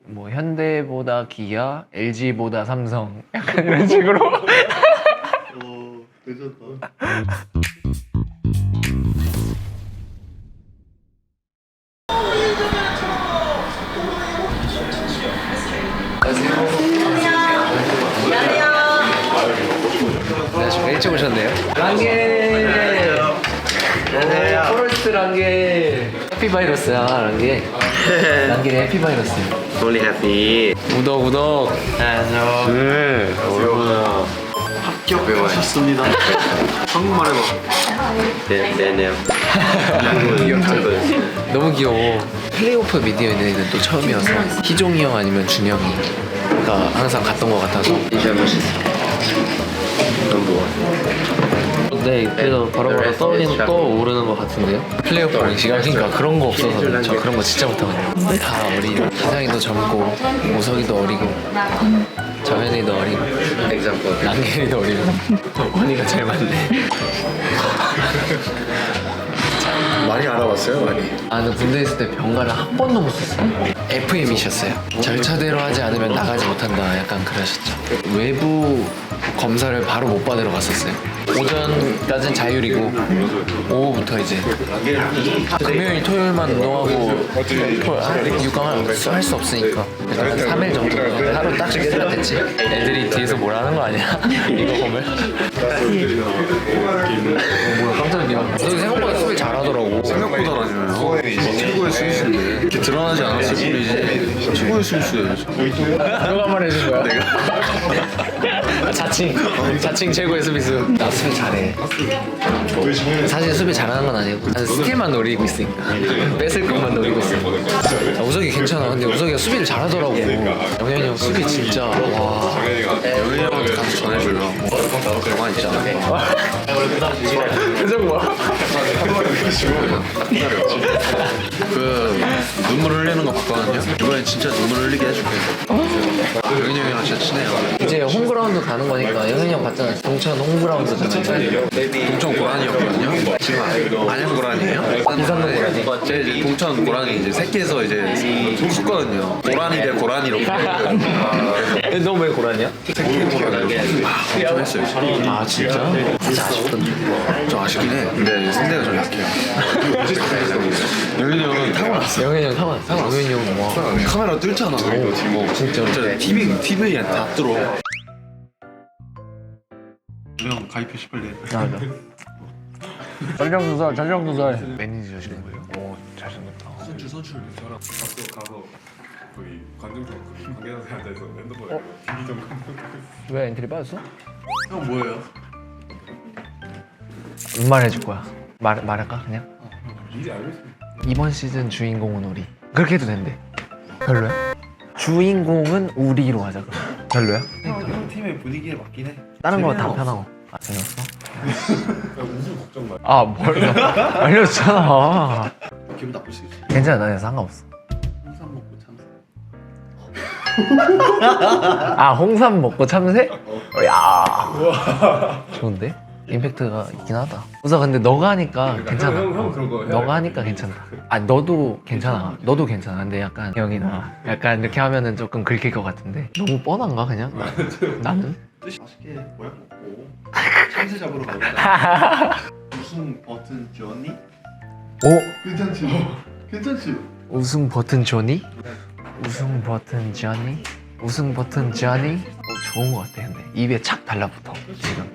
뭐 현대보다 기아, LG보다 삼성 약간 이런 식으로. 괜찮다. 네, 지금 일찍 오셨네요. 랑게. 안녕하세요. 포레스트 랑게. 해피바이러스야 랑게. 랑게 해피바이러스. Only happy. 우덕. 여러분. 합격 외워하셨습니다. 한국말 해봐. 네네요. 너무 귀여워. 플레이오프 미디어 있는 애는 또 처음이어서 희종이 형 아니면 준영이가 항상 갔던 것 같아서. 이제 한 번씩. 네, 그래서 바로바로 떠오르는 것 같은데요. 플레이오프 공식이야. 그러니까 그런 거 없어서 저 그런 거 진짜 못하거든요. 다 어리고 희상이도 젊고 우석이도 어리고 정현이도 어리고 랑겔이도 어리고 원이가 제일 많네. 많이 알아봤어요, 많이. 아, 근데 군대 있을 때 병가를 한 번도 못 썼어요. FM이셨어요. 절차대로 하지 않으면 나가지 못한다. 약간 그러셨죠. 외부 검사를 바로 못 받으러 갔었어요. 오전까지는 자율이고 오후부터 이제 금요일, 토요일만 운동하고 육강을 할 수 없으니까 한 3일 정도 하루 딱 쉬었으면 됐지. 애들이 뒤에서 뭐라 하는 거 아니야? 이거 보면 뭐야 깜짝이야. 너 생각보다 수비 잘하더라고. 생각보다라니요. 최고의 수비수인데 이렇게 드러나지 않았을 뿐이지 최고의 수비수예요. 누가 말해준 거야? 내가. 자칭 최고의 수비수. 나 수비 잘해. 사실 수비 잘하는 건 아니고 스킬만 노리고 있으니까. 뺏을 것만 노리고 있어. 우석이 괜찮아. 근데 우석이가 수비를 잘하더라고. 영현이 형 수비 진짜 와. 영현이 형한테 가서 전해줘요. 가만히 있잖아. 표정 봐. 그 눈물 흘리는 거 봤거든요. 이번엔 진짜 눈물 흘리게 해줄게. 영현이 형이랑 진짜 친해요. 이제 홈그라운드 가는 거니까 영현이 형 봤잖아. 동천 홈그라운드잖아요. 동천 고란이었거든요. 지금 안양 고란이에요? 이산동 고라니. 제 이제 동천 고란이 이제 새끼에서 이제 컸거든요. 고란이 대 고란이로. 너 왜 고라니야? 새끼 고란이. 좀 했어요. 아 진짜? 진짜 아쉽던데. 좀 아쉽긴 해. 근데 상대가 좀 약해요. 영현이 형은 타고났어. 영현이 형 타고 영현이 형 와. 카메라 뜰잖아. 뭐 진짜 TV에 다 뚫어. 형 가입해 싶을 때. 맞아. 전정두살. 매니저시는 거예요? 오 잘생겼다. 선출. 저랑 학교 가서 거기 관중석 관계자석에 앉아있어 핸드폰에 김희정 감독 왜 엔트리 빠졌어? 형 뭐예요? 말해줄 거야. 말할까 그냥? 이제 알고 있어. 이번 시즌 주인공은 우리. 그렇게 해도 된대. 별로야? 주인공은 우리로 하자 그럼. 별로야? 형 팀의 분위기에 맞긴 해. 다른 거 다 편하고. 아 재미없어? 우승 걱정 마. 아 뭘? 알려줬잖아. 기분 나쁘시겠지. 괜찮아 나 상관없어. 홍삼 먹고 참사. 아 홍삼 먹고 참새? 야 좋은데? 임팩트가 있긴 하다. 우선 근데 너가 하니까 괜찮아. 형 그런 거 너가 하니까 괜찮다. 아 너도 괜찮아. 너도 괜찮아. 근데 약간 형이나 약간 이렇게 하면은 조금 긁힐 것 같은데 너무 뻔한가 그냥? 나는? 맛있게 모양 먹고 참새 잡으러 가보자. 우승 버튼 줬니? 오 괜찮지? 괜찮지? 우승 버튼 조니? 우승 버튼 조니? 우승 버튼 조니? 좋은 것 같아 근데 입에 착 달라붙어 지금.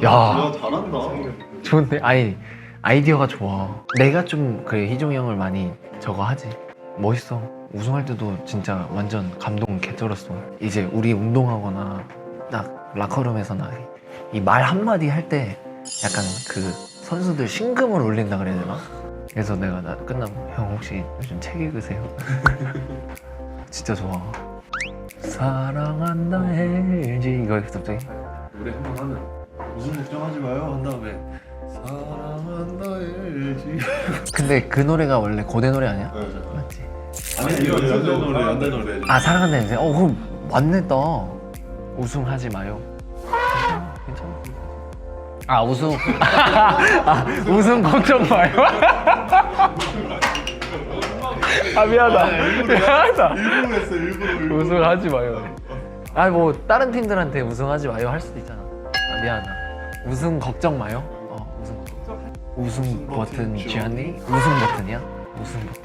야 잘한다. 좋은데? 아니 아이디어가 좋아. 내가 좀 그래 희종이 형을 많이 저거 하지. 멋있어. 우승할 때도 진짜 완전 감동 개쩔었어. 이제 우리 운동하거나 딱 라커룸에서나 이 말 한마디 할 때 약간 그 선수들 심금을 울린다 그래야 되나? 그래서 내가 나 끝나고 형 혹시 요즘 책 읽으세요? 진짜 좋아. 사랑한다 LG 이거 갑자기 우리 한번 하면 우승 걱정하지 마요 한 다음에 사랑한다 LG. 근데 그 노래가 원래 고대 노래 아니야? 맞아. 맞지? 아니 이거 연대 노래. 아 사랑한다 LG. 그럼 맞네 또. 우승하지 마요. 괜찮아. 아 우승. 아 우승 걱정 마요. 아 미안하다. 미안하다. 일부러 했어 일부러. 우승하지 마요. 아니 뭐 다른 팀들한테 우승하지 마요 할 수도 있잖아. 아, 미안하다. 우승 걱정 마요. 우승. 우승 버튼 쥐었니? 우승 버튼이야? 우승 버튼.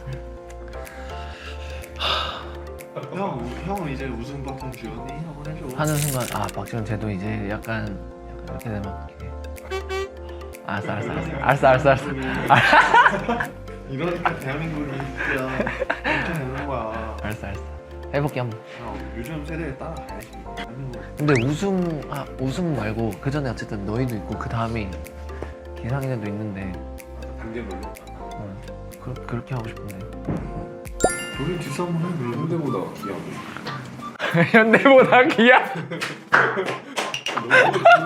형은 이제 우승 버튼 쥐었니? 한번 해줘. 하는 순간 아 박지원 쟤도 이제 약간 이렇게 되면 이렇게. 알았어. 이러니까 대한민국이 진짜 엄청 되는 거야. 알았어. 해볼게 한번. 요즘 세대에 따라가야지. 근데 우승 말고 그 전에 어쨌든 너희도 있고 그 다음에 기상이네도 있는데 단계별로. 그렇게 하고 싶은데. 우리 뒷싸움 해 그러면. 현대보다 기억. 현대보다 기야. 너무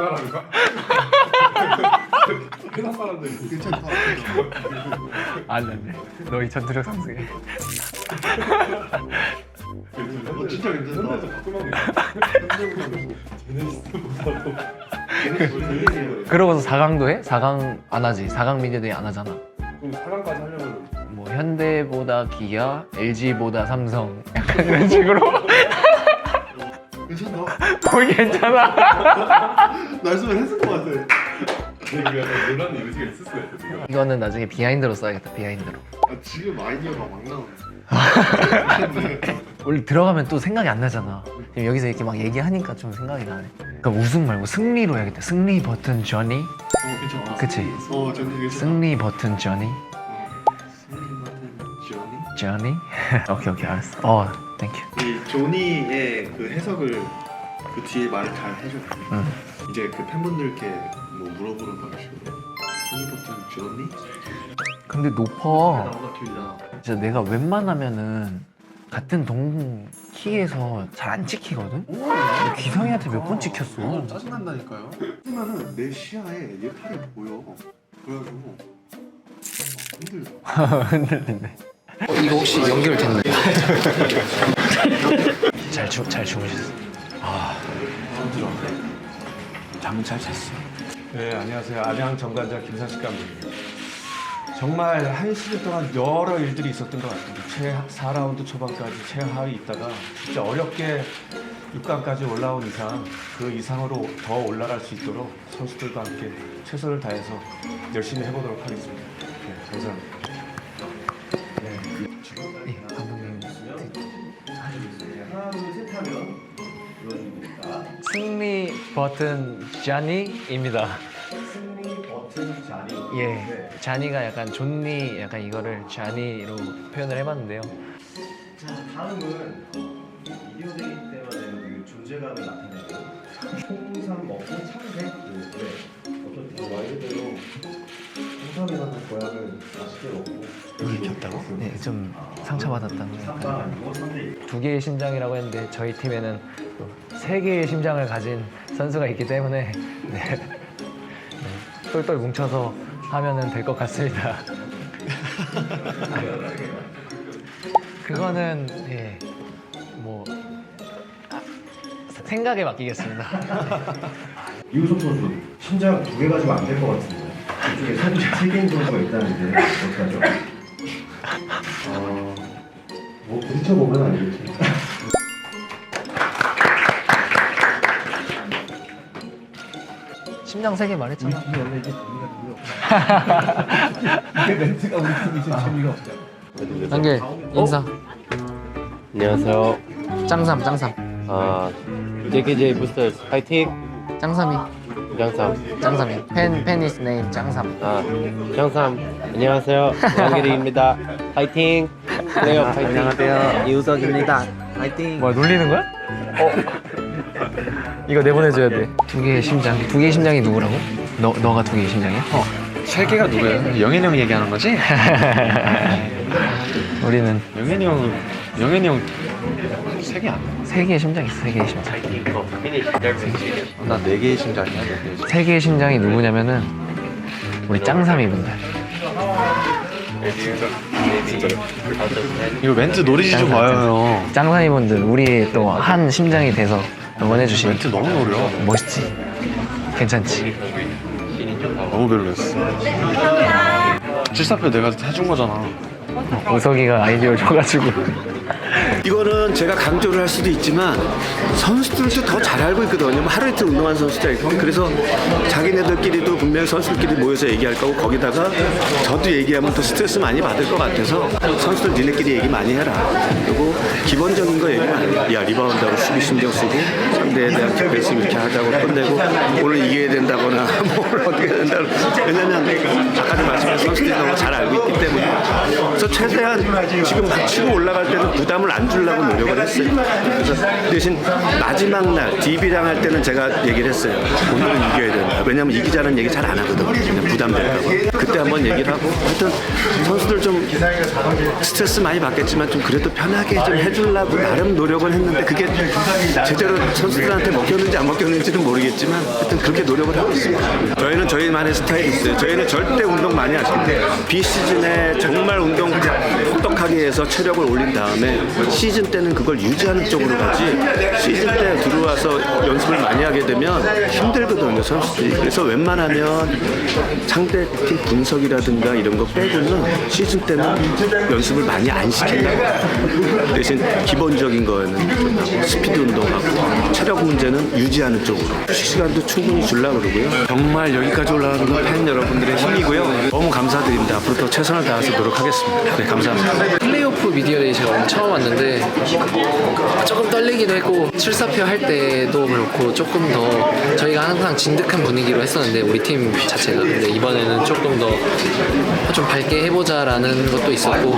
나라니까. 회사 사람들이 괜찮다. 안돼. 너희 전투력 상승해. 진짜 괜찮다. 현대에서 바꾸면 돼. 제네시스보다도 그러고서 4강도 해? 4강 안 하지. 4강 미디어데이 안 하잖아. 그럼 4강까지 하려면 뭐 현대보다 기아, LG보다 삼성 약간 이런 식으로. 괜찮다. 거기 괜찮아. 말씀을 했을 것 같아. 근데 약간 논란이 의지가 있을 수가 있어 지금. 이거는 나중에 비하인드로 써야겠다. 비하인드로. 지금 아이디어가 막 나오네. 원래 들어가면 또 생각이 안 나잖아. 지금 여기서 이렇게 막 얘기하니까 좀 생각이 나네. 그럼 우승 말고 승리로 해야겠다. 승리 버튼 저니. 괜찮다. 그치? 저는 괜찮다. 승리 버튼 저니. 승리 버튼 쥐었니? 저니. 오케이 알았어. 땡큐. 이 조니의 그 해석을 그 뒤에 말을 잘 해줘. 응. 이제 그 팬분들께 뭐 물어보는 방식으로 승리 버튼 쥐었니? 근데 높아. 나보다 길다. 진짜 내가 웬만하면은 같은 동 키에서 잘 안 찍히거든? 근데 기성이한테 몇 번 찍혔어. 짜증난다니까요. 그러면은 내 시야에 얘 팔이 보여. 그래가지고 힘들다. 흔들린데. 이거 혹시 연결됐나요? 잘 주무셨어. 잠은 잘 잤어. 네, 안녕하세요. 안양 정관장 김상식 감독입니다. 정말 한 시즌 동안 여러 일들이 있었던 것 같습니다. 4라운드 초반까지 최하위 있다가 진짜 어렵게 6강까지 올라온 이상 그 이상으로 더 올라갈 수 있도록 선수들과 함께 최선을 다해서 열심히 해보도록 하겠습니다. 네, 감사합니다. 예, 감독님. 승리 버튼 자니입니다. 승리 버튼 자리. 예, 자니가 약간 존니 약간 이거를 자니로 표현을 해봤는데요. 자, 다음은 이디오 데이 때마다 그 존재감을 나타내고 홍삼 먹고 참새 어떤 말 그대로 홍삼이라는 고약을 맛있게 먹고 여기 켰다고? 네, 좀 상처받았다는 약간 삼방 3대1 두 개의 심장이라고 했는데 저희 팀에는 세 개의 심장을 가진 선수가 있기 때문에 네. 똘똘 뭉쳐서 하면은 될 것 같습니다. 그거는 예, 뭐 생각에 맡기겠습니다. 이우석 선수 심장 2개 가지고 안 될 것 같은데 이쪽에 선수 3개인 선수가 있다는데 어떡하죠? 뭐 부딪혀보면 알겠지. 심장 세 개 말했잖아. 이게 원래 이게 재미가 없어. 이게 멘트가 우리 팀이 지금 재미가 없어. 한개 인사. 안녕하세요. 짱삼. JKJ 부스터스 파이팅. 짱삼이. 장삼. 짱삼이. 팬 is name 짱삼. 장삼. 안녕하세요. 양길이입니다. 파이팅. 플레이오프 파이팅. 안녕하세요. 이우석입니다. 파이팅. 뭐야 놀리는 거야? 이거 내보내줘야 돼. 두 개의 심장. 두 개의 심장이 누구라고? 너가 두 개의 심장이야? 세 개가 누구예요? 영현이 형 얘기하는 거지? 우리는 영현이 형 세 개 아니야? 세 개의 심장 있어. 세 개의 심장. 나 4개의 심장이야. 4개의 세 개의 심장이 누구냐면은 우리 짱삼이 분들. 이거 멘트 노리지 좀 마요. 짱삼이 분들 우리 또 한 심장이 돼서 응원해 주시면 멘트 너무 노려. 멋있지? 괜찮지? 너무 별로였어. 74표 내가 해준 거잖아. 우석이가 아이디어를 줘가지고. 이거는 제가 강조를 할 수도 있지만 선수들도 더 잘 알고 있거든요. 하루 이틀 운동한 선수들 있고 그래서 자기네들끼리도 분명히 선수들끼리 모여서 얘기할 거고 거기다가 저도 얘기하면 더 스트레스 많이 받을 것 같아서 선수들 니네끼리 얘기 많이 해라. 그리고 기본적인 거 얘기 많이 해. 야 리바운드하고 수비 신경 쓰고 상대에 대한 디펜스 이렇게 하자고 끝내고 오늘 이겨야 된다거나 뭘 어떻게 된다. 왜냐면 아까도 말씀하신 선수들이 너무 잘 알고 있기 때문에 그래서 최대한 지금 치고 올라갈 때는 부담을 안 주려고 노력을 했어요. 그래서 대신 마지막 날 DB랑 할 때는 제가 얘기를 했어요. 오늘은 이겨야 된다. 왜냐면 이기자는 얘기 잘 안 하거든. 그냥 부담될까 봐. 그때 한번 얘기를 하고 하여튼 선수들 좀 스트레스 많이 받겠지만 좀 그래도 편하게 좀 해주려고 나름 노력을 했는데 그게 제대로 선수들한테 먹혔는지 안 먹혔는지는 모르겠지만 하여튼 그렇게 노력을 하고 있습니다. 저희는 저희만의 스타일이 있어요. 저희는 절대 운동 많이 하시는데 비시즌에 정말 운동 혹독하게 해서 체력을 올린 다음에 시즌 때는 그걸 유지하는 쪽으로 가지 시즌 때 들어와서 연습을 많이 하게 되면 힘들거든요 선수들이. 그래서 웬만하면 상대팀 분석이라든가 이런 거 빼고는 시즌 때는 연습을 많이 안 시키려고 대신 기본적인 거는 좀 하고 스피드 운동하고 체력 문제는 유지하는 쪽으로 휴식 시간도 충분히 주려고 그러고요. 정말 여기까지 올라가는 건 팬 여러분들의 힘이고요. 너무 감사드립니다. 앞으로 더 최선을 다해서 노력하겠습니다. 네 감사합니다. 플레이오프 미디어데이 제가 오늘 처음 왔는데 조금 떨리기도 했고 출사표 할 때도 그렇고 조금 더 저희가 항상 진득한 분위기로 했었는데 우리 팀 자체가 근데 이번에는 조금 더 좀 밝게 해보자라는 것도 있었고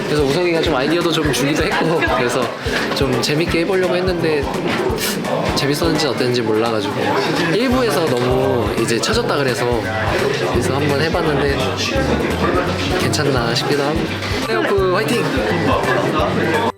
그래서 우석이가 좀 아이디어도 좀 주기도 했고 그래서 좀 재밌게 해보려고 했는데 재밌었는지 어땠는지 몰라가지고 1부에서 너무 이제 쳐졌다 그래서 한번 해봤는데 괜찮나 싶기도 하고 플레이오프 화이팅!